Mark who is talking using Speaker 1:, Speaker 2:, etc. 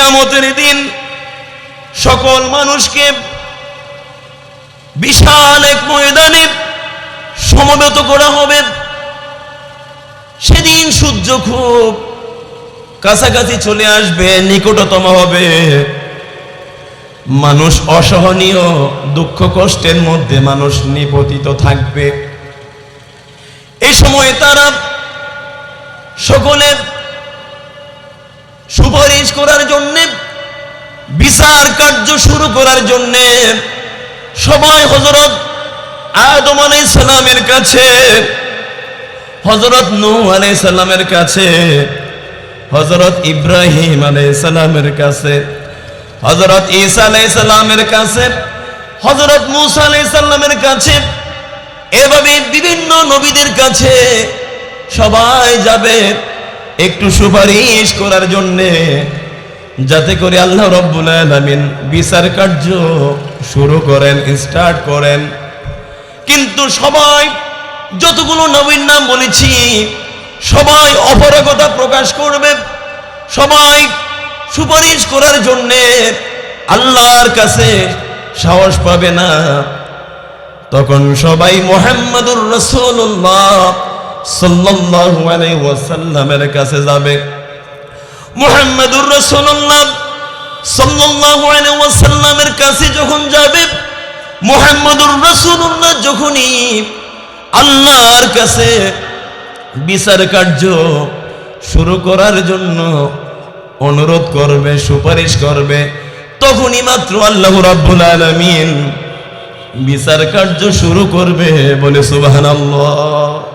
Speaker 1: কিয়ামতের দিন সকল মানুষকে বিশাল এক ময়দানে সমবেত করা হবে। সেদিন সূর্য খুব কাছাকাছি চলে আসবে, নিকটতম হবে। মানুষ অসহনীয় দুঃখ কষ্টের মধ্যে মানুষ নিপতিত থাকবে। এই সময় তারা সকলে সুপারিশ করার জন্য, বিচার কার্য শুরু করার জন্য সবাই হযরত আদম আলাইহিস সালামের কাছে, হযরত নূহ আলাইহিস সালামের কাছে, হযরত ইব্রাহিম আলাইহিস সালামের কাছে, হযরত ঈসা আলাইহিস সালামের কাছে, হযরত মূসা আলাইহিস সালামের কাছে, এভাবে বিভিন্ন নবীদের কাছে সবাই যাবে একটু সুপারিশ করার জন্য, যাতে করে আল্লাহ রাব্বুল আলামিন বিচার কার্য শুরু করেন, স্টার্ট করেন। কিন্তু সবাই, যতগুলো নবীর নাম বলেছি, সবাই অপারগতা প্রকাশ করবে, সবাই সুপারিশ করার জন্য আল্লাহর কাছে সাহস পাবে না। তখন সবাই মুহাম্মদুর রাসূলুল্লাহ সাল্লাল্লাহু আলাইহি ওয়াসাল্লামের কাছে যাবে। মুহাম্মদুর রাসূলুল্লাহ সাল্লাল্লাহু আলাইহি ওয়াসাল্লামের কাছে যখন যাবে, মুহাম্মদুর রাসূলুল্লাহ যখনই আল্লাহর কাছে বিচার কার্য শুরু করার জন্য অনুরোধ করবে, সুপারিশ করবে, তখনই মাত্র আল্লাহ রাব্বুল আলামিন বিচার কার্য শুরু করবে। বলে সুবহানাল্লাহ।